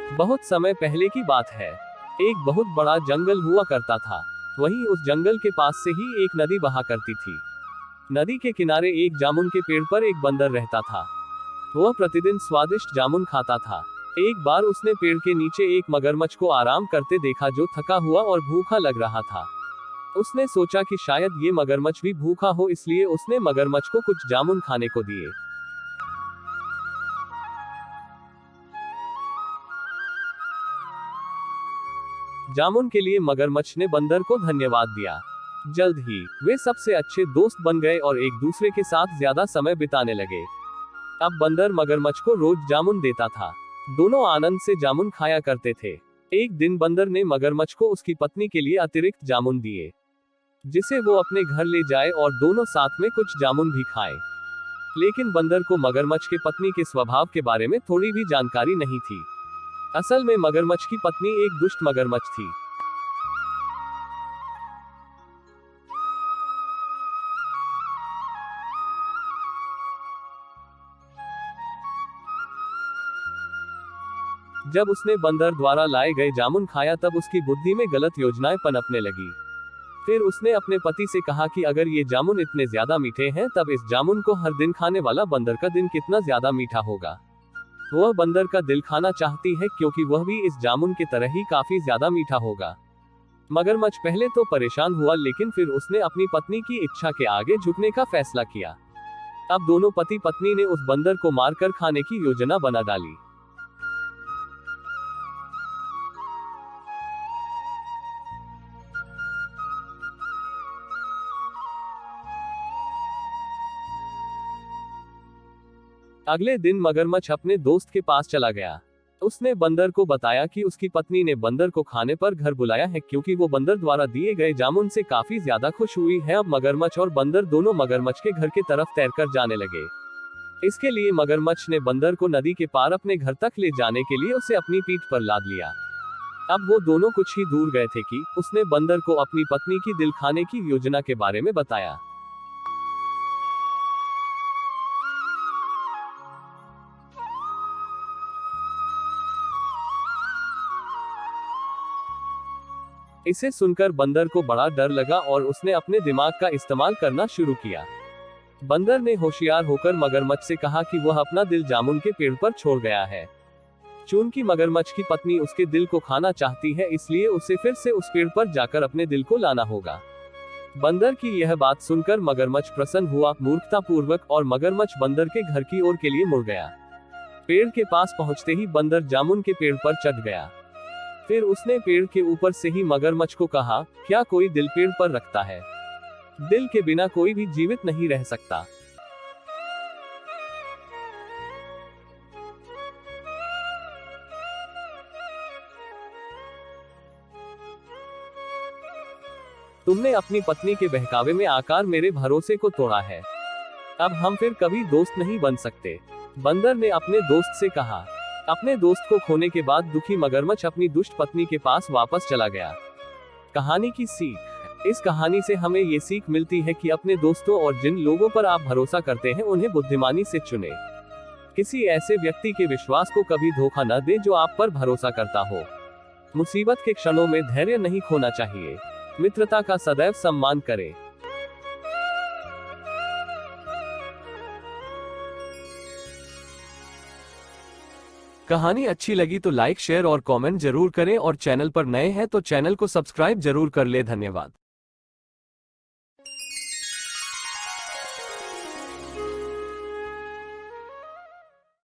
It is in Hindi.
बहुत समय पहले की बात है। एक बहुत बड़ा जंगल हुआ करता था। वहीं उस जंगल के पास से ही एक नदी बहा करती थी। नदी के किनारे एक जामुन के पेड़ पर एक बंदर रहता था। वह प्रतिदिन स्वादिष्ट जामुन खाता था। एक बार उसने पेड़ के नीचे एक मगरमच्छ को आराम करते देखा जो थका हुआ और भूखा लग रहा था। उसने सोचा कि शायद ये मगरमच्छ भी भूखा हो, इसलिए उसने मगरमच्छ को कुछ जामुन खाने को दिए। जामुन के लिए मगरमच्छ ने बंदर को धन्यवाद दिया। जल्द ही वे सबसे अच्छे दोस्त बन गए और एक दूसरे के साथ ज्यादा समय बिताने लगे। अब बंदर मगरमच्छ को रोज जामुन देता था। दोनों आनंद से जामुन खाया करते थे। एक दिन बंदर ने मगरमच्छ को उसकी पत्नी के लिए अतिरिक्त जामुन दिए, जिसे वो अपने घर ले जाए और दोनों साथ में कुछ जामुन भी खाएं। लेकिन बंदर को मगरमच्छ के पत्नी के स्वभाव के बारे में थोड़ी भी जानकारी नहीं थी। असल में मगरमच्छ की पत्नी एक दुष्ट मगरमच्छ थी। जब उसने बंदर द्वारा लाए गए जामुन खाया तब उसकी बुद्धि में गलत योजनाएं पनपने लगी। फिर उसने अपने पति से कहा कि अगर ये जामुन इतने ज्यादा मीठे हैं तब इस जामुन को हर दिन खाने वाला बंदर का दिन कितना ज्यादा मीठा होगा। वह बंदर का दिल खाना चाहती है क्योंकि वह भी इस जामुन की तरह ही काफी ज्यादा मीठा होगा। मगरमच्छ पहले तो परेशान हुआ, लेकिन फिर उसने अपनी पत्नी की इच्छा के आगे झुकने का फैसला किया। अब दोनों पति पत्नी ने उस बंदर को मारकर खाने की योजना बना डाली। अगले दिन मगरमच्छ अपने दोस्त के पास चला गया। उसने बंदर को बताया कि उसकी पत्नी ने बंदर को खाने पर घर बुलाया है क्योंकि वो बंदर द्वारा दिए गए जामुन से काफी ज्यादा खुश हुई है। अब मगरमच्छ और बंदर दोनों मगरमच्छ के घर की तरफ तैरकर जाने लगे। इसके लिए मगरमच्छ ने बंदर को नदी के पार अपने घर तक ले जाने के लिए उसे अपनी पीठ पर लाद लिया। अब वो दोनों कुछ ही दूर गए थे कि उसने बंदर को अपनी पत्नी की दिल खाने की योजना के बारे में बताया। इसे सुनकर बंदर को बड़ा डर लगा और उसने अपने दिमाग का इस्तेमाल करना शुरू किया। बंदर ने होशियार होकर मगरमच्छ से कहा कि वह अपना दिल जामुन के पेड़ पर छोड़ गया है। चूंकि मगरमच्छ की पत्नी उसके दिल को खाना चाहती है, इसलिए उसे फिर से उस पेड़ पर जाकर अपने दिल को लाना होगा। बंदर की यह बात सुनकर मगरमच्छ प्रसन्न हुआ मूर्खतापूर्वक, और मगरमच्छ बंदर के घर की ओर के लिए मुड़ गया। पेड़ के पास पहुंचते ही बंदर जामुन के पेड़ पर चढ़ गया। फिर उसने पेड़ के ऊपर से ही मगरमच्छ को कहा, क्या कोई दिल पेड़ पर रखता है? दिल के बिना कोई भी जीवित नहीं रह सकता। तुमने अपनी पत्नी के बहकावे में आकर मेरे भरोसे को तोड़ा है। अब हम फिर कभी दोस्त नहीं बन सकते। बंदर ने अपने दोस्त से कहा। अपने दोस्त को खोने के बाद दुखी मगरमच्छ अपनी दुष्ट पत्नी के पास वापस चला गया। कहानी की सीख। इस कहानी से हमें ये सीख मिलती है कि अपने दोस्तों और जिन लोगों पर आप भरोसा करते हैं उन्हें बुद्धिमानी से चुनें। किसी ऐसे व्यक्ति के विश्वास को कभी धोखा न दें जो आप पर भरोसा करता हो। मुसीबत के क्षणों में धैर्य नहीं खोना चाहिए। मित्रता का सदैव सम्मान करें। कहानी अच्छी लगी तो लाइक, शेयर और कमेंट जरूर करें, और चैनल पर नए हैं तो चैनल को सब्सक्राइब जरूर कर ले। धन्यवाद।